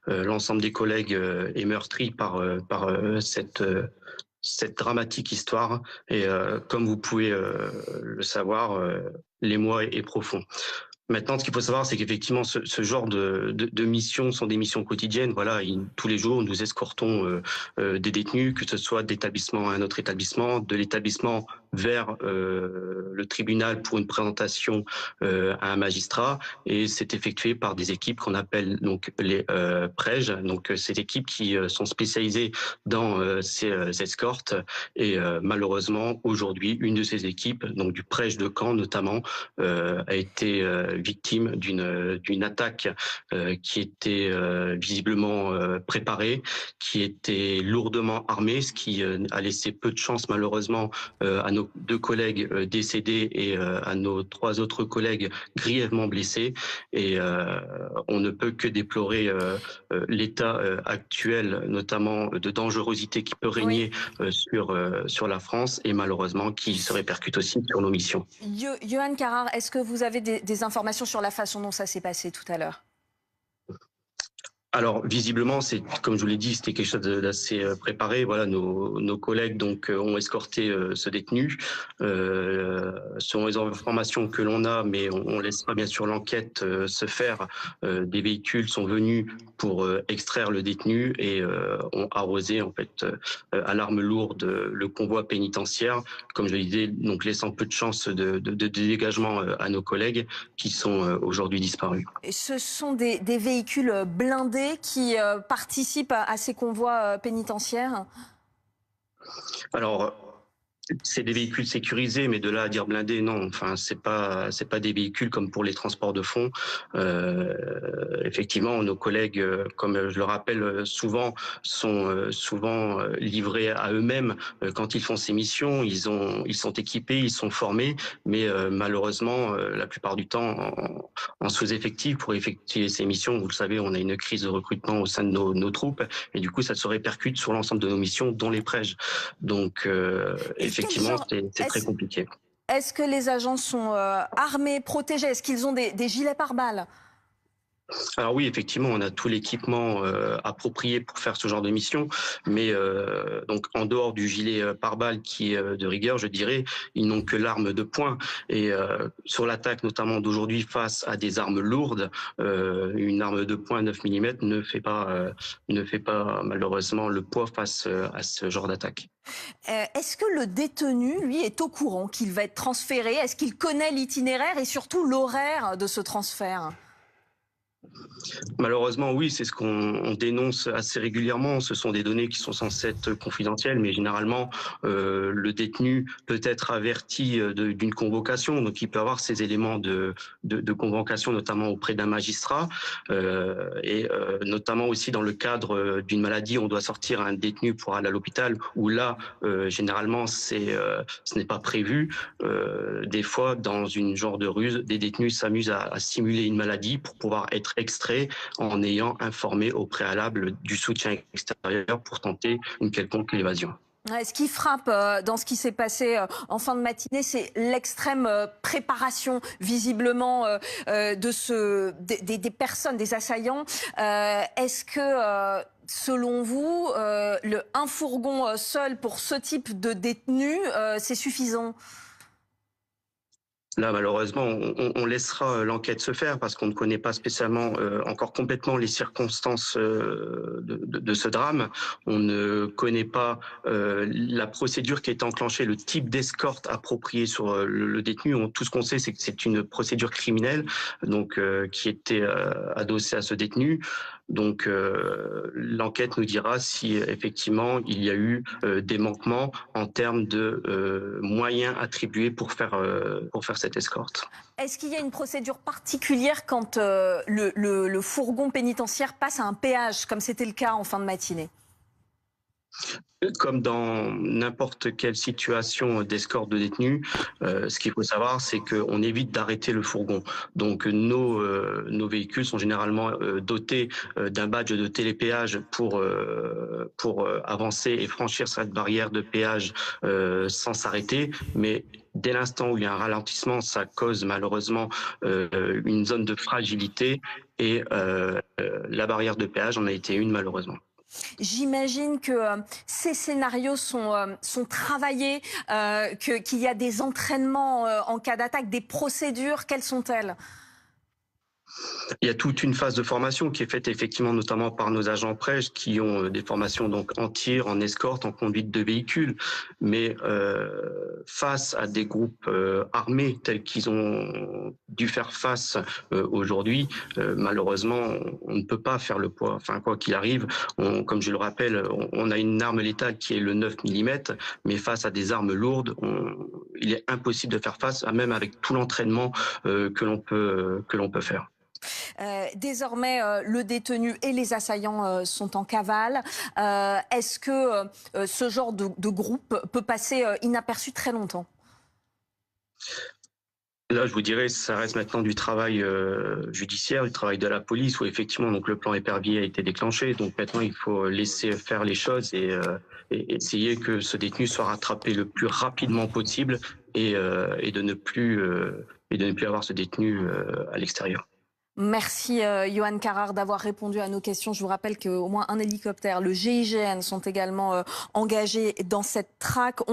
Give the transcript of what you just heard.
l'ensemble des collègues est meurtri par cette dramatique histoire. Et comme vous pouvez le savoir, l'émoi est profond. Maintenant, ce qu'il faut savoir, c'est qu'effectivement, ce genre de missions sont des missions quotidiennes. Voilà, tous les jours, nous escortons des détenus, que ce soit d'établissement à un autre établissement, de l'établissement vers le tribunal pour une présentation à un magistrat, et c'est effectué par des équipes qu'on appelle donc les PREJ. Donc, ces équipes qui sont spécialisées dans ces escortes. Et malheureusement, aujourd'hui, une de ces équipes, donc du PREJ de Caen notamment, a été victime d'une attaque qui était visiblement préparée, qui était lourdement armée, ce qui a laissé peu de chance malheureusement à nos 2 collègues décédés et à nos 3 autres collègues grièvement blessés. Et on ne peut que déplorer l'état actuel, notamment de dangerosité qui peut Oui. régner sur la France, et malheureusement qui se répercute aussi sur nos missions. Yohann Carrard, est-ce que vous avez des informations sur la façon dont ça s'est passé tout à l'heure? Alors visiblement, c'est comme je vous l'ai dit, c'était quelque chose d'assez préparé. Voilà, nos collègues donc ont escorté ce détenu. Selon les informations que l'on a, mais on laissera bien sûr l'enquête se faire. Des véhicules sont venus pour extraire le détenu et ont arrosé en fait à l'arme lourde le convoi pénitentiaire, comme je le disais, donc laissant peu de chances de dégagement à nos collègues qui sont aujourd'hui disparus. Et ce sont des véhicules blindés qui participent à ces convois pénitentiaires? Alors, c'est des véhicules sécurisés, mais de là à dire blindés, non. Enfin, c'est pas des véhicules comme pour les transports de fonds. Effectivement, nos collègues, comme je le rappelle souvent, sont souvent livrés à eux-mêmes quand ils font ces missions. Ils sont équipés, ils sont formés, mais malheureusement, la plupart du temps, en sous-effectif pour effectuer ces missions. Vous le savez, on a une crise de recrutement au sein de nos troupes, et du coup, ça se répercute sur l'ensemble de nos missions, dont les prèges. Donc, Et quel effectivement, genre c'est très compliqué. est-ce que les agents sont armés, protégés? Est-ce qu'ils ont des gilets pare-balles? Alors oui, effectivement, on a tout l'équipement approprié pour faire ce genre de mission, mais donc en dehors du gilet pare-balles qui est de rigueur, je dirais, ils n'ont que l'arme de poing. Et sur l'attaque notamment d'aujourd'hui face à des armes lourdes, une arme de poing 9 mm ne fait pas malheureusement le poids face à ce genre d'attaque. Est-ce que le détenu, lui, est au courant qu'il va être transféré? Est-ce qu'il connaît l'itinéraire et surtout l'horaire de ce transfert? Malheureusement, oui, c'est ce qu'on dénonce assez régulièrement. Ce sont des données qui sont censées être confidentielles, mais généralement, le détenu peut être averti d'une convocation, donc il peut avoir ces éléments de convocation, notamment auprès d'un magistrat, et notamment aussi dans le cadre d'une maladie, on doit sortir un détenu pour aller à l'hôpital, où là, généralement, ce n'est pas prévu. Des fois, dans une genre de ruse, des détenus s'amusent à simuler une maladie pour pouvoir être extraits en ayant informé au préalable du soutien extérieur pour tenter une quelconque évasion. Ouais, ce qui frappe dans ce qui s'est passé en fin de matinée, c'est l'extrême préparation, visiblement, des personnes, des assaillants. Est-ce que, selon vous, un fourgon seul pour ce type de détenu, c'est suffisant? Là, malheureusement, on laissera l'enquête se faire parce qu'on ne connaît pas spécialement encore complètement les circonstances de ce drame. On ne connaît pas la procédure qui est enclenchée, le type d'escorte approprié sur le détenu. Tout ce qu'on sait, c'est que c'est une procédure criminelle, donc qui était adossée à ce détenu. Donc l'enquête nous dira si effectivement il y a eu des manquements en termes de moyens attribués pour faire cette escorte. Est-ce qu'il y a une procédure particulière quand le fourgon pénitentiaire passe à un péage, comme c'était le cas en fin de matinée? Comme dans n'importe quelle situation d'escorte de détenus, ce qu'il faut savoir, c'est qu'on évite d'arrêter le fourgon. Donc nos véhicules sont généralement dotés d'un badge de télépéage pour avancer et franchir cette barrière de péage sans s'arrêter. Mais dès l'instant où il y a un ralentissement, ça cause malheureusement une zone de fragilité Mmh. et la barrière de péage en a été une malheureusement. J'imagine que ces scénarios sont travaillés, qu'il y a des entraînements en cas d'attaque, des procédures. Quelles sont-elles? Il y a toute une phase de formation qui est faite effectivement notamment par nos agents prêches qui ont des formations donc en tir, en escorte, en conduite de véhicules. Mais face à des groupes armés tels qu'ils ont dû faire face aujourd'hui, malheureusement, on ne peut pas faire le poids. Enfin, quoi qu'il arrive, comme je le rappelle, on a une arme létale qui est le 9 mm, mais face à des armes lourdes, il est impossible de faire face, même avec tout l'entraînement que l'on peut faire. Désormais, le détenu et les assaillants sont en cavale. Est-ce que ce genre de groupe peut passer inaperçu très longtemps? Là, je vous dirais, ça reste maintenant du travail judiciaire, du travail de la police, où effectivement donc le plan épervier a été déclenché. Donc maintenant, il faut laisser faire les choses et essayer que ce détenu soit rattrapé le plus rapidement possible et de ne plus avoir ce détenu à l'extérieur. Merci Johan Carrard d'avoir répondu à nos questions. Je vous rappelle qu'au moins un hélicoptère, le GIGN, sont également engagés dans cette traque.